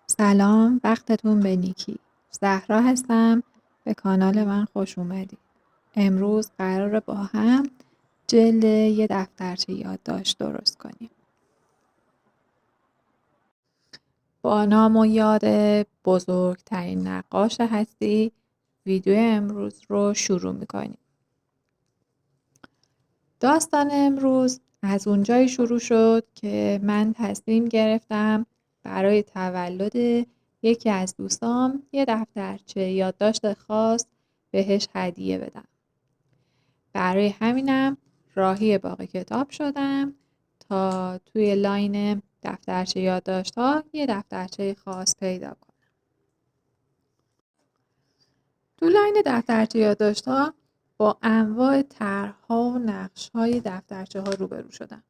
سلام، وقتتون بنیکی. زهرا هستم. به کانال من خوش اومدید. امروز قراره با هم جلد یه دفترچه یادداشت درست کنیم. با نام و یاد بزرگترین نقاش هستی ویدیو امروز رو شروع میکنیم. داستان امروز از اونجایی شروع شد که من تصمیم گرفتم برای تولد یکی از دوستام یه دفترچه یادداشت خاص بهش هدیه بدم. برای همینم راهی باغ کتاب شدم تا توی لاین دفترچه یادداشت‌ها یه دفترچه خاص پیدا کنم. تو لاین دفترچه یادداشت‌ها با انواع طرح‌ها و نقش‌های دفترچه‌ها روبرو شدم.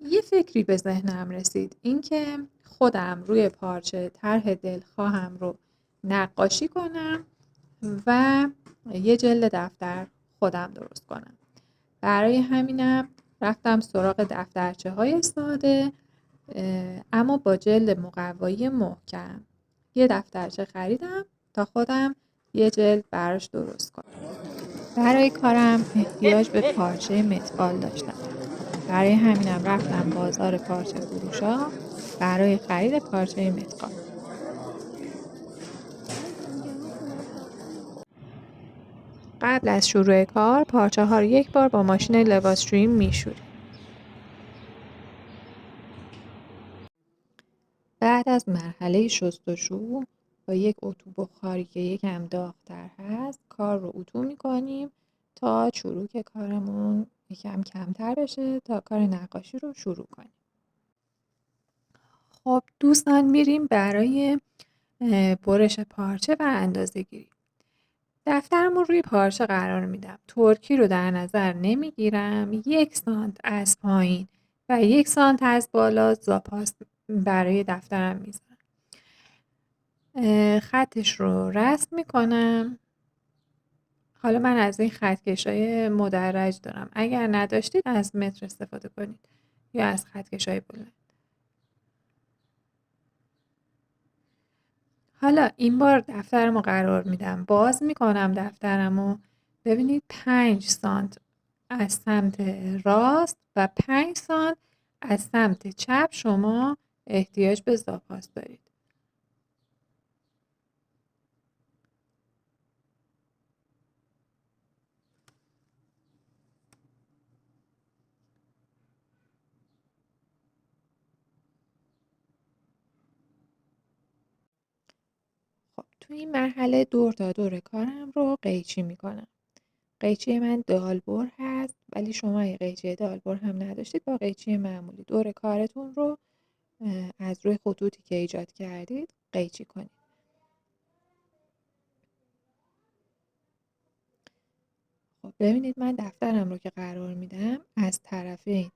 یه فکری به ذهنم رسید، اینکه خودم روی پارچه طرح دلخواهم رو نقاشی کنم و یه جلد دفتر خودم درست کنم. برای همینم رفتم سراغ دفترچه‌های ساده اما با جلد مقوایی محکم. یه دفترچه خریدم تا خودم یه جلد براش درست کنم. برای کارم احتیاج به پارچه متقال داشتم. برای همینم رفتم بازار پارچه فروشا برای خرید پارچه متقال. قبل از شروع کار پارچه ها رو یک بار با ماشین لباسشویی میشوریم. بعد از مرحله شستشو با یک اتو بخاری که یکم داغ‌تر هست کار رو اتو میکنیم تا چروک کارمون یکم کمتر بشه تا کار نقاشی رو شروع کنیم. خب دوستان، میریم برای برش پارچه و اندازه‌گیری. دفترم رو روی پارچه قرار میدم. ترکی رو در نظر نمیگیرم. 1 سانت از پایین و 1 سانت از بالا زاپاس برای دفترم میزنم. خطش رو رسم میکنم. حالا من از این خطکشای مدرج دارم. اگر نداشتید از متر استفاده کنید یا از خطکشای بلند. حالا این بار دفترمو قرار میدم. باز میکنم دفترمو. ببینید 5 سانت از سمت راست و 5 سانت از سمت چپ شما احتیاج به زاپاس دارید. خب تو این مرحله دور تا دور کارم رو قیچی میکنم. قیچی من دالبر هست، ولی شما اگه قیچی دالبر هم نداشتید با قیچی معمولی دور کارتون رو از روی خطوطی که ایجاد کردید قیچی کنید. خب ببینید من دفترم رو که قرار میدم از طرفین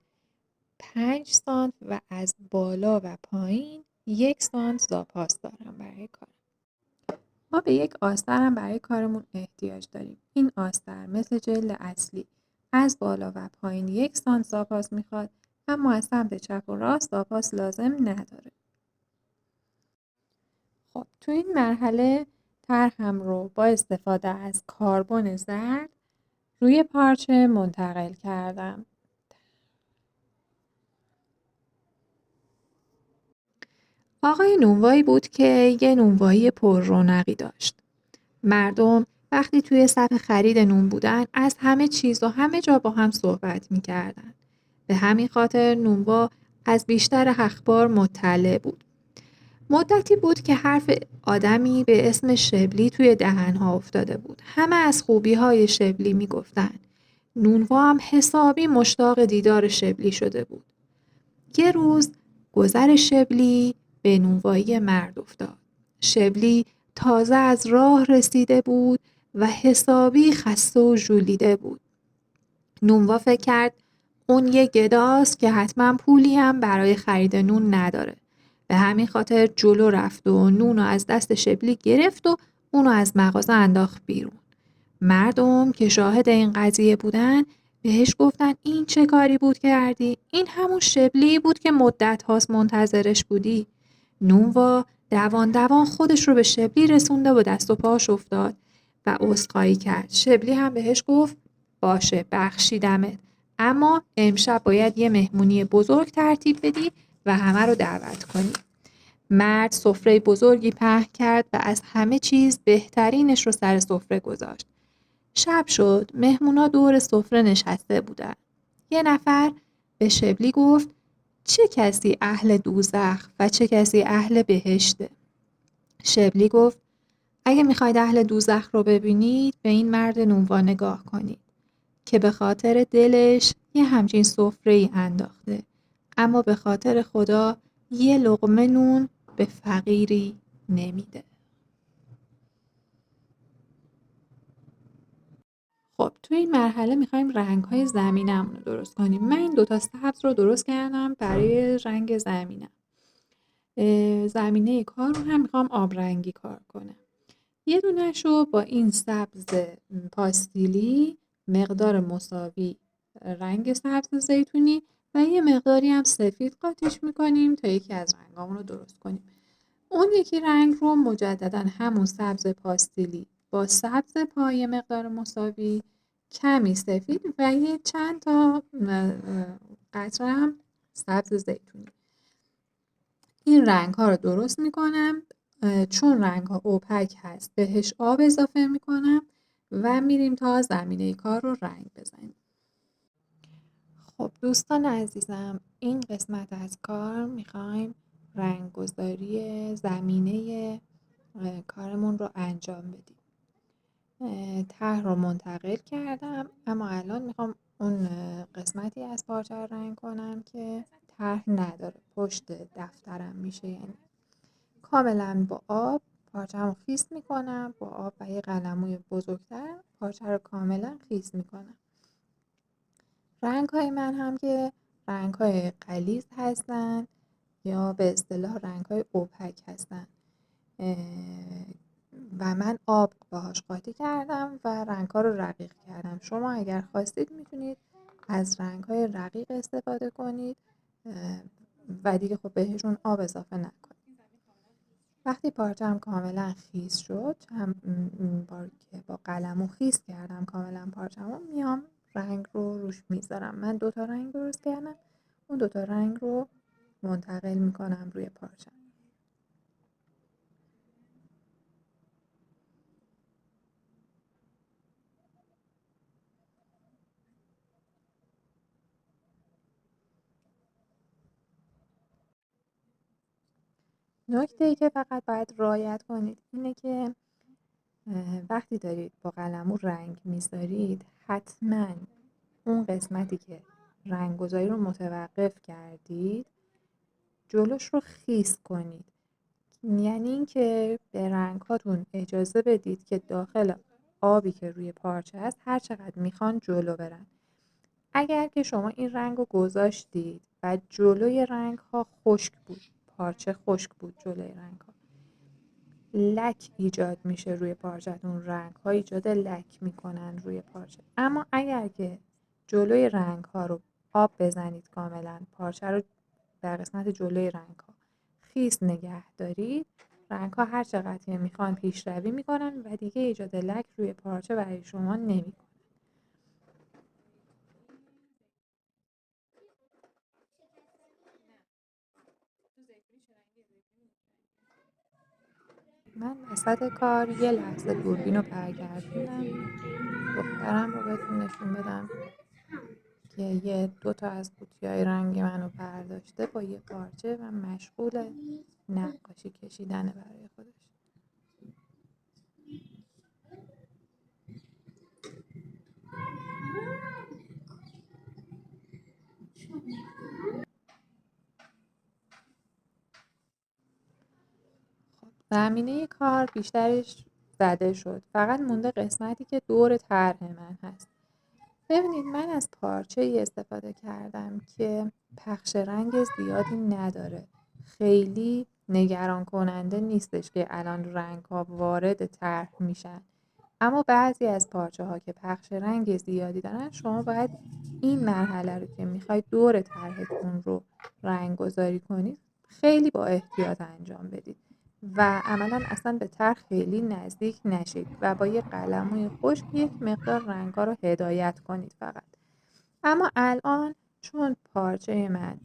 5 سانت و از بالا و پایین 1 سانت زاپاس دارم برای کار. ما به یک آستر هم برای کارمون احتیاج داریم. این آستر مثل جلد اصلی از بالا و پایین 1 سانت زاپاس میخواد، اما از سمت چپ و راست زاپاس لازم نداره. خب تو این مرحله طرحم رو با استفاده از کاربن زرد روی پارچه منتقل کردم. آقای نونوایی بود که یه نونوایی پر رونقی داشت. مردم وقتی توی صف خرید نون بودن از همه چیز و همه جا با هم صحبت می‌کردن. به همین خاطر نونوا از بیشتر اخبار مطلع بود. مدتی بود که حرف آدمی به اسم شبلی توی دهن‌ها افتاده بود. همه از خوبی‌های شبلی می‌گفتن. نونوا هم حسابی مشتاق دیدار شبلی شده بود. یه روز گذر شبلی به نونوایی مرد افتاد. شبلی تازه از راه رسیده بود و حسابی خسته و ژولیده بود. نونوا فکر کرد اون یه گداست که حتما پولی هم برای خرید نون نداره. به همین خاطر جلو رفت و نون رو از دست شبلی گرفت و اونو از مغازه انداخت بیرون. مردم که شاهد این قضیه بودن بهش گفتن این چه کاری بود کردی؟ این همون شبلی بود که مدت هاست منتظرش بودی. نونوا دوان دوان خودش رو به شبلی رسونده و دست و پاش افتاد و عذرخواهی کرد. شبلی هم بهش گفت باشه بخشیدمت، اما امشب باید یه مهمونی بزرگ ترتیب بدی و همه رو دعوت کنی. مرد سفره بزرگی پهن کرد و از همه چیز بهترینش رو سر سفره گذاشت. شب شد، مهمونا دور سفره نشسته بودن. یه نفر به شبلی گفت چه کسی اهل دوزخ و چه کسی اهل بهشته؟ شبلی گفت اگه میخواید اهل دوزخ رو ببینید به این مرد نونوا نگاه کنید که به خاطر دلش یه همچین سفره‌ای انداخته، اما به خاطر خدا یه لقمه نون به فقیری نمیده. خب توی این مرحله میخوایم رنگ‌های زمینمون رو درست کنیم. من این دوتا سبز رو درست کردم برای رنگ زمینم. زمینه کار رو هم میخوام آبرنگی کار کنم. یه دونش رو با این سبز پاستیلی مقدار مساوی رنگ سبز زیتونی و یه مقداری هم سفید قاطیش میکنیم تا یکی از رنگامون رو درست کنیم. اون یکی رنگ رو مجددا همون سبز پاستیلی با سبز پای مقدار مساوی، کمی سفید و یه چند تا قطره هم سبز زیتونی. این رنگ ها رو درست میکنم. چون رنگ ها اوپک هست بهش آب اضافه میکنم و میریم تا زمینه کار رو رنگ بزنیم. خب دوستان عزیزم، این قسمت از کار میخوایم رنگ‌گذاری زمینه کارمون رو انجام بدیم. طرح رو منتقل کردم، اما الان میخوام اون قسمتی از پارچه رو رنگ کنم که طرح نداره، پشت دفترم میشه. یعنی کاملا با آب پارچه رو خیس میکنم، با آب و یه قلموی بزرگتر پارچه رو کاملا خیس میکنم. رنگ های من هم که رنگ های غلیظ هستن یا به اصطلاح رنگ های اوپک هستن و من آب باهاش قاطی کردم و رنگ ها رو رقیق کردم. شما اگر خواستید میتونید از رنگ های رقیق استفاده کنید و دیگه خب بهشون آب اضافه نکنید. وقتی پارچه‌ام کاملا خیس شد، هم بار که با قلمو خیس کردم کاملا پارچه‌مو، میام رنگ رو روش میذارم. من 2 تا رنگ درست کردم، اون 2 تا رنگ رو منتقل میکنم روی پارچه. نکته‌ای که فقط باید رعایت کنید اینه که وقتی دارید با قلمو رنگ میذارید حتما اون قسمتی که رنگ‌گذاری رو متوقف کردید جلوش رو خیس کنید. یعنی اینکه به رنگ‌هاتون اجازه بدید که داخل آبی که روی پارچه هست هر چقدر میخوان جلو برن. اگر که شما این رنگ رو گذاشتید و جلوی رنگ‌ها خشک بود، پارچه خشک بود جلوی رنگ‌ها، لک ایجاد میشه روی پارچه‌تون، رنگ‌ها ایجاد لک میکنن روی پارچه. اما اگر که جلوی رنگ‌ها رو آب بزنید کاملا، پارچه رو در قسمت جلوی رنگ‌ها خیس نگه دارید، رنگ‌ها هر چقدر که میخوان پیشروی میکنن و دیگه ایجاد لک روی پارچه برای شما نمیکنن. من وسط کار یه لحظه دوربین رو برگردوندم، دخترم رو بهتون نشون بدم که یه 2 تا از قوطی‌های رنگ منو برداشته با یه پارچه و مشغول نقاشی کشیدنه برای خودش. زمینه کار بیشترش زده شد، فقط مونده قسمتی که دور طرح من هست. ببینید من از پارچه‌ای استفاده کردم که پخش رنگ زیادی نداره، خیلی نگران کننده نیستش که الان رنگ‌ها وارد طرح میشن. اما بعضی از پارچه‌ها که پخش رنگ زیادی دارن، شما باید این مرحله رو که میخواید دور طرحتون رو رنگ گذاری کنید خیلی با احتیاط انجام بدید و عملا اصلا به طرح خیلی نزدیک نشید و با یه قلموی خشک یک مقدار رنگا رو هدایت کنید فقط. اما الان چون پارچه من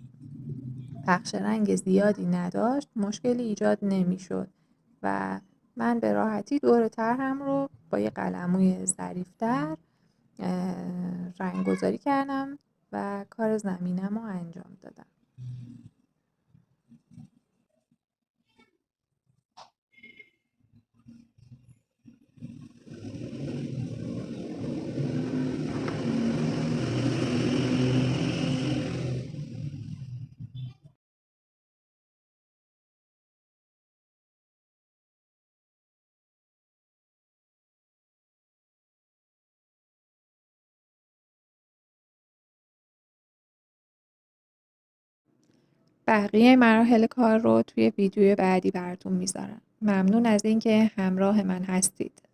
پخش رنگ زیادی نداشت مشکلی ایجاد نمیشد و من به راحتی دور طرحم رو با یه قلموی ظریف‌تر رنگ‌گذاری کردم و کار زمینم رو انجام دادم. بقیه مراحل کار رو توی ویدیوی بعدی براتون میذارم. ممنون از اینکه همراه من هستید.